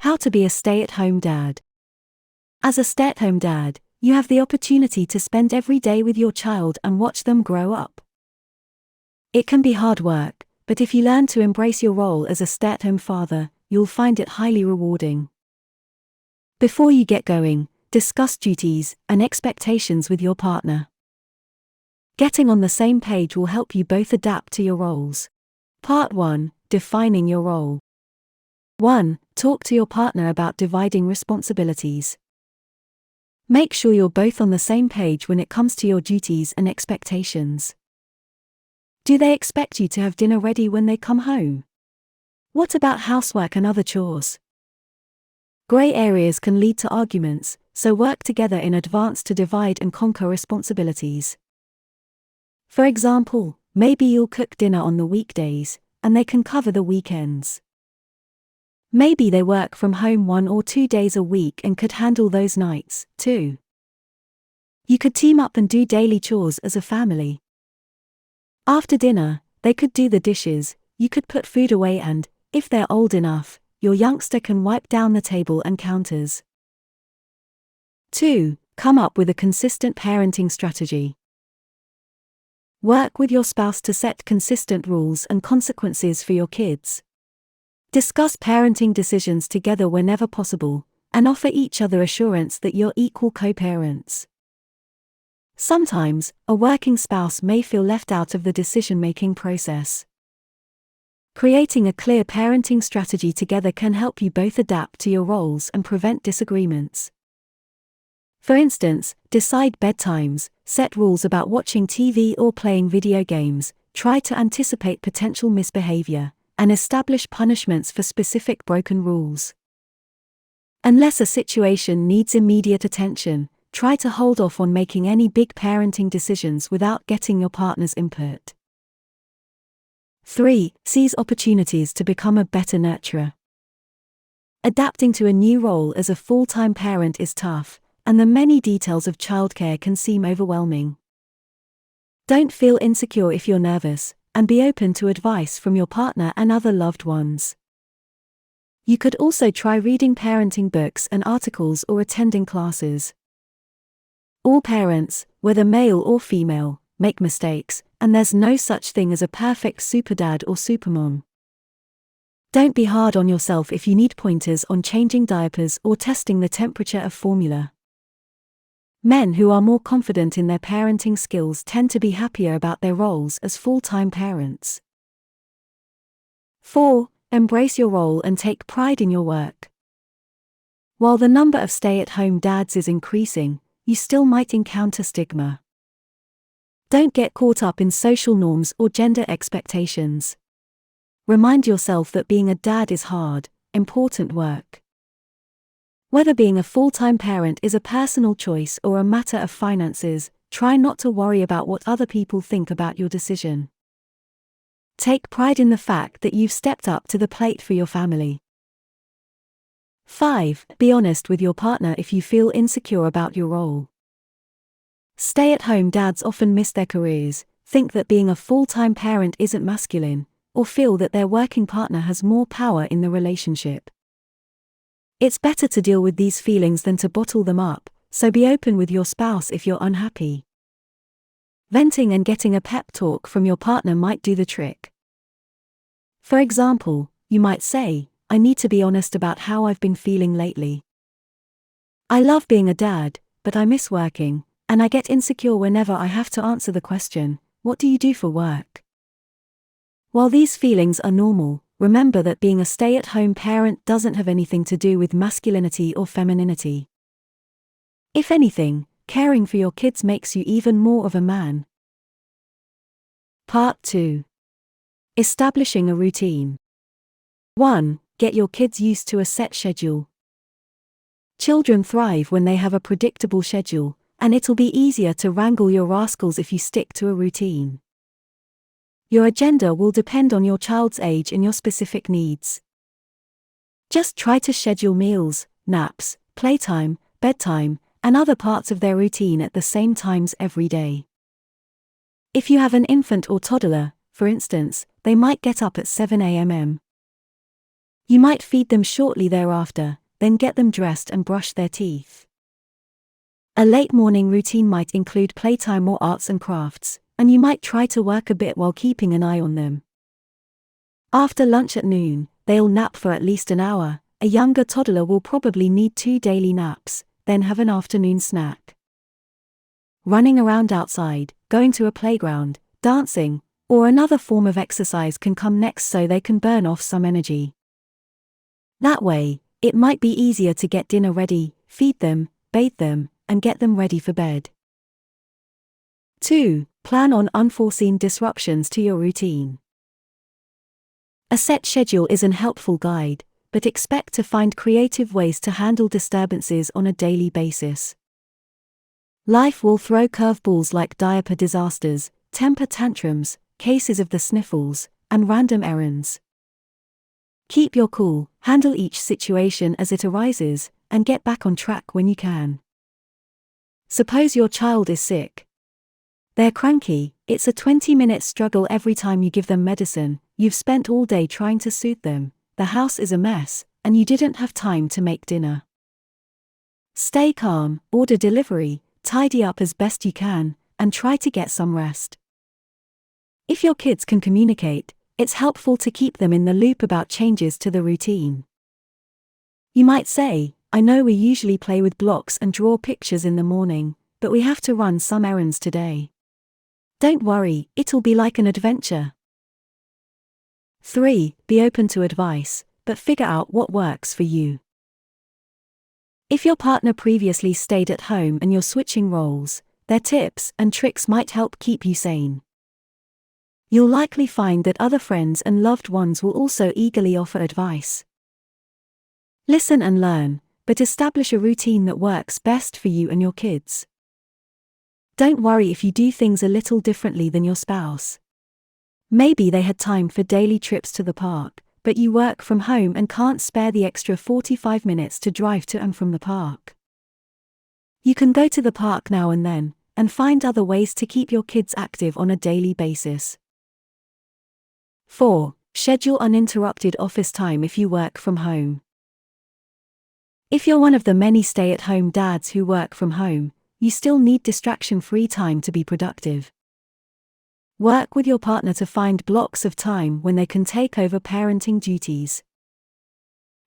How to be a stay-at-home dad. As a stay-at-home dad, you have the opportunity to spend every day with your child and watch them grow up. It can be hard work, but if you learn to embrace your role as a stay-at-home father, you'll find it highly rewarding. Before you get going, discuss duties and expectations with your partner. Getting on the same page will help you both adapt to your roles. Part 1. Defining your role. 1. Talk to your partner about dividing responsibilities. Make sure you're both on the same page when it comes to your duties and expectations. Do they expect you to have dinner ready when they come home? What about housework and other chores? Gray areas can lead to arguments, so work together in advance to divide and conquer responsibilities. For example, maybe you'll cook dinner on the weekdays, and they can cover the weekends. Maybe they work from home 1 or 2 days a week and could handle those nights, too. You could team up and do daily chores as a family. After dinner, they could do the dishes, you could put food away and, if they're old enough, your youngster can wipe down the table and counters. 2. Come up with a consistent parenting strategy. Work with your spouse to set consistent rules and consequences for your kids. Discuss parenting decisions together whenever possible, and offer each other assurance that you're equal co-parents. Sometimes, a working spouse may feel left out of the decision-making process. Creating a clear parenting strategy together can help you both adapt to your roles and prevent disagreements. For instance, decide bedtimes, set rules about watching TV or playing video games, try to anticipate potential misbehavior, and establish punishments for specific broken rules. Unless a situation needs immediate attention, try to hold off on making any big parenting decisions without getting your partner's input. 3. Seize opportunities to become a better nurturer. Adapting to a new role as a full-time parent is tough, and the many details of childcare can seem overwhelming. Don't feel insecure if you're nervous, and be open to advice from your partner and other loved ones. You could also try reading parenting books and articles or attending classes. All parents, whether male or female, make mistakes, and there's no such thing as a perfect superdad or supermom. Don't be hard on yourself if you need pointers on changing diapers or testing the temperature of formula. Men who are more confident in their parenting skills tend to be happier about their roles as full-time parents. 4. Embrace your role and take pride in your work. While the number of stay-at-home dads is increasing, you still might encounter stigma. Don't get caught up in social norms or gender expectations. Remind yourself that being a dad is hard, important work. Whether being a full-time parent is a personal choice or a matter of finances, try not to worry about what other people think about your decision. Take pride in the fact that you've stepped up to the plate for your family. 5. Be honest with your partner if you feel insecure about your role. Stay-at-home dads often miss their careers, think that being a full-time parent isn't masculine, or feel that their working partner has more power in the relationship. It's better to deal with these feelings than to bottle them up, so be open with your spouse if you're unhappy. Venting and getting a pep talk from your partner might do the trick. For example, you might say, "I need to be honest about how I've been feeling lately. I love being a dad, but I miss working, and I get insecure whenever I have to answer the question, 'What do you do for work?' While these feelings are normal, remember that being a stay-at-home parent doesn't have anything to do with masculinity or femininity. If anything, caring for your kids makes you even more of a man. Part 2. Establishing a routine. 1. Get your kids used to a set schedule. Children thrive when they have a predictable schedule, and it'll be easier to wrangle your rascals if you stick to a routine. Your agenda will depend on your child's age and your specific needs. Just try to schedule meals, naps, playtime, bedtime, and other parts of their routine at the same times every day. If you have an infant or toddler, for instance, they might get up at 7 a.m. You might feed them shortly thereafter, then get them dressed and brush their teeth. A late morning routine might include playtime or arts and crafts, and you might try to work a bit while keeping an eye on them. After lunch at noon, they'll nap for at least an hour. A younger toddler will probably need 2 daily naps, then have an afternoon snack. Running around outside, going to a playground, dancing, or another form of exercise can come next so they can burn off some energy. That way, it might be easier to get dinner ready, feed them, bathe them, and get them ready for bed. 2. Plan on unforeseen disruptions to your routine. A set schedule is an helpful guide, but expect to find creative ways to handle disturbances on a daily basis. Life will throw curveballs like diaper disasters, temper tantrums, cases of the sniffles, and random errands. Keep your cool, handle each situation as it arises, and get back on track when you can. Suppose your child is sick. They're cranky, it's a 20-minute struggle every time you give them medicine, you've spent all day trying to soothe them, the house is a mess, and you didn't have time to make dinner. Stay calm, order delivery, tidy up as best you can, and try to get some rest. If your kids can communicate, it's helpful to keep them in the loop about changes to the routine. You might say, I know we usually play with blocks and draw pictures in the morning, but we have to run some errands today. Don't worry, it'll be like an adventure. 3. Be open to advice, but figure out what works for you. If your partner previously stayed at home and you're switching roles, their tips and tricks might help keep you sane. You'll likely find that other friends and loved ones will also eagerly offer advice. Listen and learn, but establish a routine that works best for you and your kids. Don't worry if you do things a little differently than your spouse. Maybe they had time for daily trips to the park, but you work from home and can't spare the extra 45 minutes to drive to and from the park. You can go to the park now and then, and find other ways to keep your kids active on a daily basis. 4. Schedule uninterrupted office time if you work from home. If you're one of the many stay-at-home dads who work from home, you still need distraction-free time to be productive. Work with your partner to find blocks of time when they can take over parenting duties.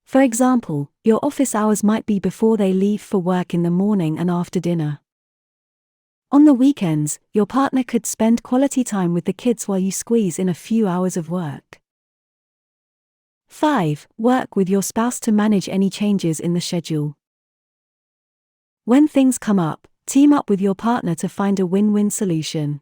For example, your office hours might be before they leave for work in the morning and after dinner. On the weekends, your partner could spend quality time with the kids while you squeeze in a few hours of work. 5. Work with your spouse to manage any changes in the schedule. When things come up, team up with your partner to find a win-win solution.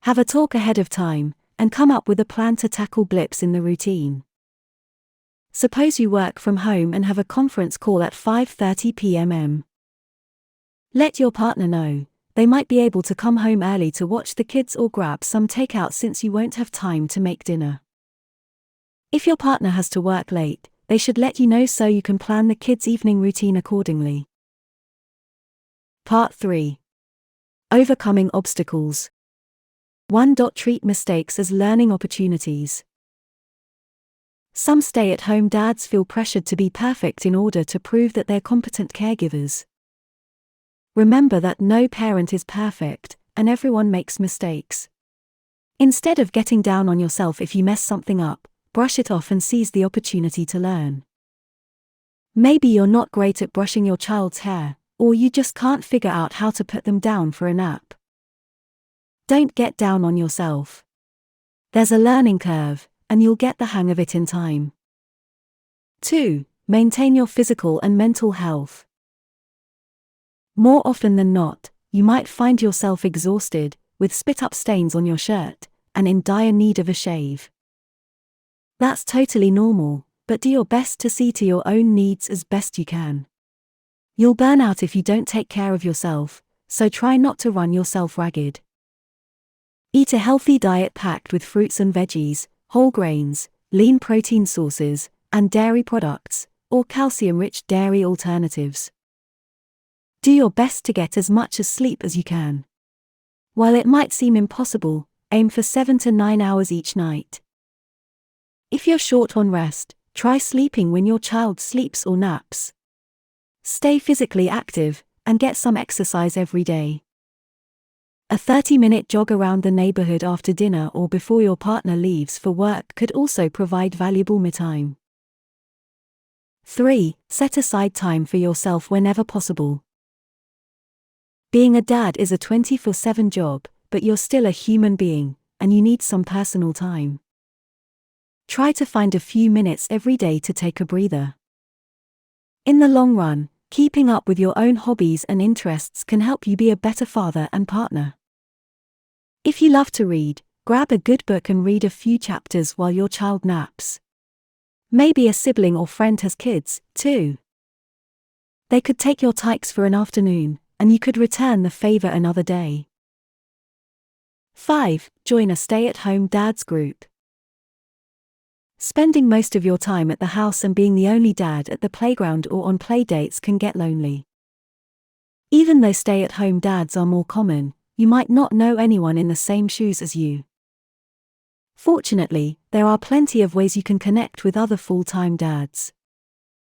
Have a talk ahead of time, and come up with a plan to tackle blips in the routine. Suppose you work from home and have a conference call at 5:30 p.m. Let your partner know. They might be able to come home early to watch the kids or grab some takeout since you won't have time to make dinner. If your partner has to work late, they should let you know so you can plan the kids' evening routine accordingly. Part 3. Overcoming obstacles. 1. Treat mistakes as learning opportunities. Some stay-at-home dads feel pressured to be perfect in order to prove that they're competent caregivers. Remember that no parent is perfect, and everyone makes mistakes. Instead of getting down on yourself if you mess something up, brush it off and seize the opportunity to learn. Maybe you're not great at brushing your child's hair, or you just can't figure out how to put them down for a nap. Don't get down on yourself. There's a learning curve, and you'll get the hang of it in time. 2. Maintain your physical and mental health. More often than not, you might find yourself exhausted, with spit-up stains on your shirt, and in dire need of a shave. That's totally normal, but do your best to see to your own needs as best you can. You'll burn out if you don't take care of yourself, so try not to run yourself ragged. Eat a healthy diet packed with fruits and veggies, whole grains, lean protein sources, and dairy products, or calcium-rich dairy alternatives. Do your best to get as much as sleep as you can. While it might seem impossible, aim for 7 to 9 hours each night. If you're short on rest, Try sleeping when your child sleeps or naps. Stay physically active, and get some exercise every day. A 30-minute jog around the neighborhood after dinner or before your partner leaves for work could also provide valuable me time. 3. Set aside time for yourself whenever possible. Being a dad is a 24/7 job, but you're still a human being, and you need some personal time. Try to find a few minutes every day to take a breather. In the long run, keeping up with your own hobbies and interests can help you be a better father and partner. If you love to read, grab a good book and read a few chapters while your child naps. Maybe a sibling or friend has kids, too. They could take your tykes for an afternoon, and you could return the favor another day. 5. Join a stay-at-home dads group. Spending most of your time at the house and being the only dad at the playground or on play dates can get lonely. Even though stay-at-home dads are more common, you might not know anyone in the same shoes as you. Fortunately, there are plenty of ways you can connect with other full-time dads.